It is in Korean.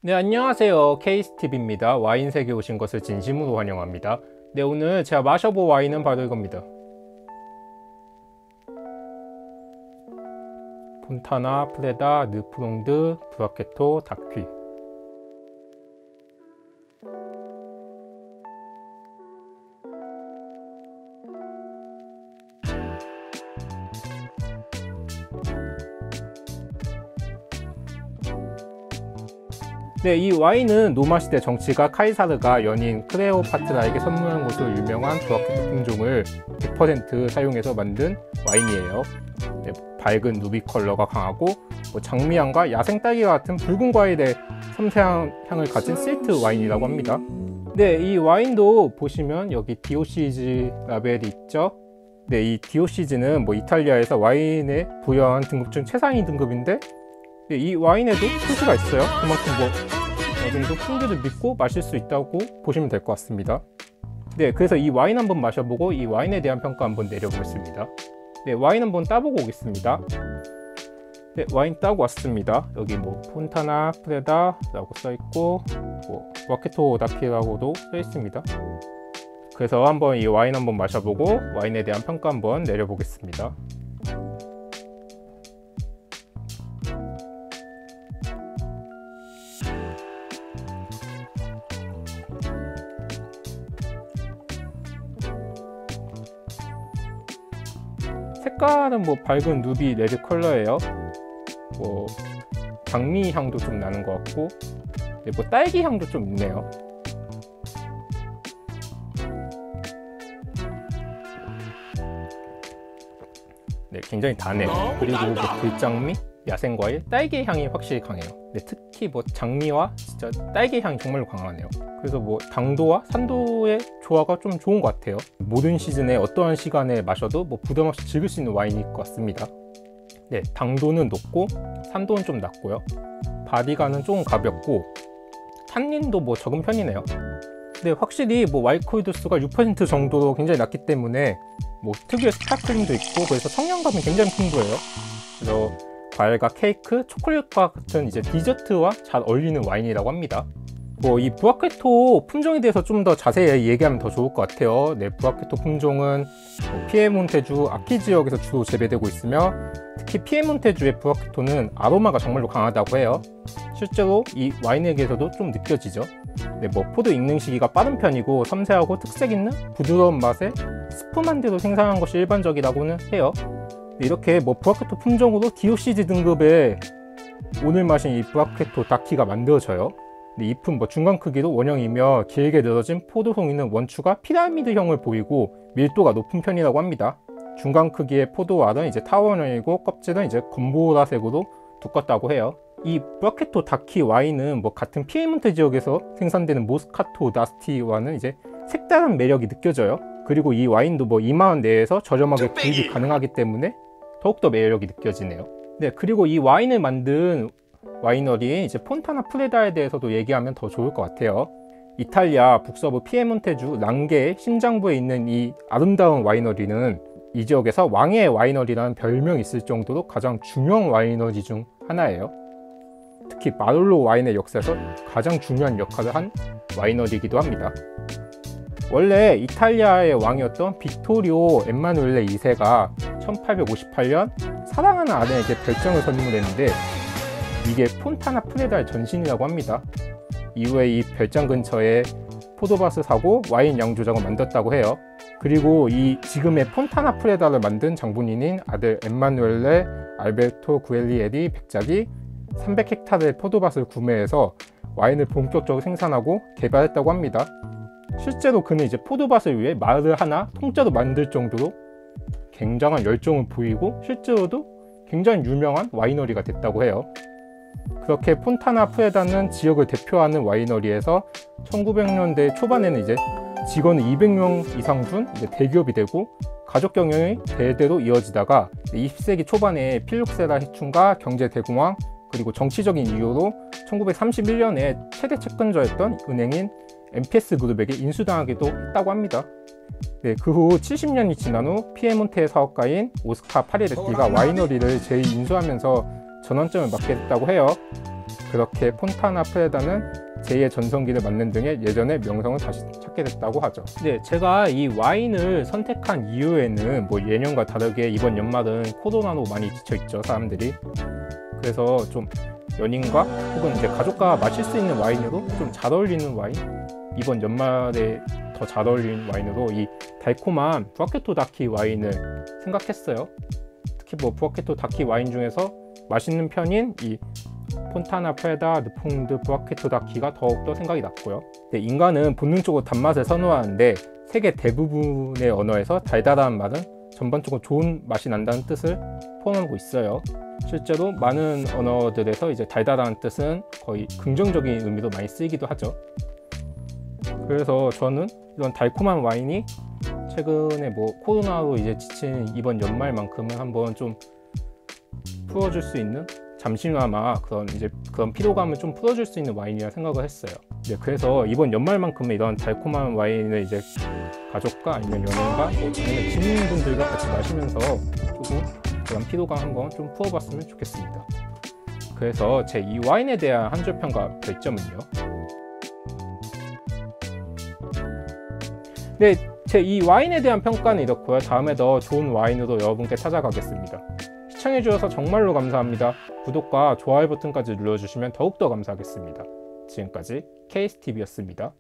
네, 안녕하세요. 케이스팁입니다. 와인세계에 오신 것을 진심으로 환영합니다. 네, 오늘 제가 마셔볼 와인은 바로 이겁니다. 폰타나 프레다 느프롱드 브라케토 다퀴. 네, 이 와인은 로마 시대 정치가 카이사르가 연인 클레오파트라에게 선물한 것으로 유명한 브라케토 품종을 100% 사용해서 만든 와인이에요. 네, 밝은 누비 컬러가 강하고 장미향과 야생 딸기와 같은 붉은 과일의 섬세한 향을 가진 스위트 와인이라고 합니다. 네, 이 와인도 보시면 여기 DOCG 라벨이 있죠. 네, 이 DOCG는 이탈리아에서 와인에 부여한 등급 중 최상위 등급인데, 네, 이 와인에도 표시가 있어요. 그만큼 어느 정도 품질을 믿고 마실 수 있다고 보시면 될 것 같습니다. 네, 그래서 이 와인 한번 마셔보고 이 와인에 대한 평가 한번 내려보겠습니다. 네, 와인 한번 따보고 오겠습니다. 네, 와인 따고 왔습니다. 여기 폰타나 프레다 라고 써있고 브라케토 다퀴라고도 써있습니다. 그래서 한번 이 와인 한번 마셔보고 와인에 대한 평가 한번 내려보겠습니다. 색깔은 밝은 누비 레드 컬러예요. 장미 향도 좀 나는 것 같고, 네, 딸기 향도 좀 있네요. 네, 굉장히 다네요. 그리고 들장미, 야생과일, 딸기 향이 확실히 강해요. 네, 특히 장미와 진짜 딸기 향이 정말로 강하네요. 그래서 당도와 산도의 조화가 좀 좋은 것 같아요. 모든 시즌에 어떠한 시간에 마셔도 부담 없이 즐길 수 있는 와인일 것 같습니다. 네, 당도는 높고 산도는 좀 낮고요. 바디감은 조금 가볍고 탄닌도 적은 편이네요. 네, 확실히 와이코일 도수가 6% 정도로 굉장히 낮기 때문에 특유의 스파클링도 있고, 그래서 청량감이 굉장히 풍부해요. 그래서 과일과 케이크, 초콜릿과 같은 디저트와 잘 어울리는 와인이라고 합니다. 이 브라케토 품종에 대해서 좀 더 자세히 얘기하면 더 좋을 것 같아요. 네, 브라케토 품종은 피에몬테주 아키 지역에서 주로 재배되고 있으며, 특히 피에몬테주의 브라케토는 아로마가 정말로 강하다고 해요. 실제로 이 와인에게서도 좀 느껴지죠. 네, 포도 익는 시기가 빠른 편이고 섬세하고 특색 있는 부드러운 맛에 스프만대로 생산한 것이 일반적이라고는 해요. 네, 이렇게 브라케토 품종으로 DOCG 등급의 오늘 마신 이 브라케토 다퀴가 만들어져요. 네, 잎은 중간 크기로 원형이며 길게 늘어진 포도송이는 원추가 피라미드형을 보이고 밀도가 높은 편이라고 합니다. 중간 크기의 포도알은 타원형이고 껍질은 검보라색으로 두껍다고 해요. 이 브라케토 다퀴 와인은 같은 피에몬테 지역에서 생산되는 모스카토 나스티와는 색다른 매력이 느껴져요. 그리고 이 와인도 2만원 내에서 저렴하게 구입이 가능하기 때문에 더욱더 매력이 느껴지네요. 네, 그리고 이 와인을 만든 와이너리인 폰타나 프레다에 대해서도 얘기하면 더 좋을 것 같아요. 이탈리아 북서부 피에몬테주 랑게의 심장부에 있는 이 아름다운 와이너리는 이 지역에서 왕의 와이너리라는 별명이 있을 정도로 가장 중요한 와이너리 중 하나예요. 특히 마를로 와인의 역사에서 가장 중요한 역할을 한 와이너리이기도 합니다. 원래 이탈리아의 왕이었던 빅토리오 엠마누엘레 2세가 1858년 사랑하는 아내에게 별장을 선물했는데, 이게 폰타나 프레다의 전신이라고 합니다. 이후에 이 별장 근처에 포도밭을 사고 와인 양조장을 만들었다고 해요. 그리고 이 지금의 폰타나 프레다를 만든 장본인인 아들 엠마누엘레 알베르토 구엘리에리 백작이 300헥타르의 포도밭을 구매해서 와인을 본격적으로 생산하고 개발했다고 합니다. 실제로 그는 포도밭을 위해 마을을 하나 통째로 만들 정도로 굉장한 열정을 보이고 실제로도 굉장히 유명한 와이너리가 됐다고 해요. 그렇게 폰타나 프레다는 지역을 대표하는 와이너리에서 1900년대 초반에는 직원을 200명 이상 둔 대기업이 되고 가족 경영이 대대로 이어지다가 20세기 초반에 필록세라 해충과 경제 대공황 그리고 정치적인 이유로 1931년에 최대 채권자였던 은행인 MPS 그룹에게 인수당하기도 했다고 합니다. 네, 그 후 70년이 지난 후 피에몬테 사업가인 오스카 파리레티가 와이너리를 재인수하면서 전환점을 맞게 됐다고 해요. 그렇게 폰타나 프레다는 제2의 전성기를 맞는 등의 예전의 명성을 다시 찾게 됐다고 하죠. 네, 제가 이 와인을 선택한 이유에는 뭐 예년과 다르게 이번 연말은 코로나로 많이 지쳐있죠, 사람들이. 그래서 좀 연인과 혹은 이제 가족과 마실 수 있는 와인으로 좀 잘 어울리는 와인, 이번 연말에 더 잘 어울리는 와인으로 이 달콤한 부아케토 다키 와인을 생각했어요. 특히 뭐 부아케토 다키 와인 중에서 맛있는 편인 이 폰타나 프레다 르퐁드 부아케토 다키가 더욱더 생각이 났고요. 네, 인간은 본능적으로 단맛을 선호하는데 세계 대부분의 언어에서 달달한 맛은 전반적으로 좋은 맛이 난다는 뜻을 포함하고 있어요. 실제로 많은 언어들에서 이제 달달한 뜻은 거의 긍정적인 의미로 많이 쓰이기도 하죠. 그래서 저는 이런 달콤한 와인이 최근에 뭐 코로나로 이제 지친 이번 연말만큼은 한번 좀 풀어줄 수 있는, 잠시나마 그런 피로감을 좀 풀어줄 수 있는 와인이라 생각을 했어요. 네, 그래서 이번 연말만큼은 이런 달콤한 와인을 이제 가족과 아니면 연인과 아니면 지인분들과 같이 마시면서 조금 그런 피로감 한번 좀 풀어봤으면 좋겠습니다. 그래서 제 이 와인에 대한 한 줄 평가 별점은요. 네, 제 이 와인에 대한 평가는 이렇고요. 다음에 더 좋은 와인으로 여러분께 찾아가겠습니다. 시청해주셔서 정말로 감사합니다. 구독과 좋아요 버튼까지 눌러주시면 더욱더 감사하겠습니다. 지금까지 KSTV였습니다.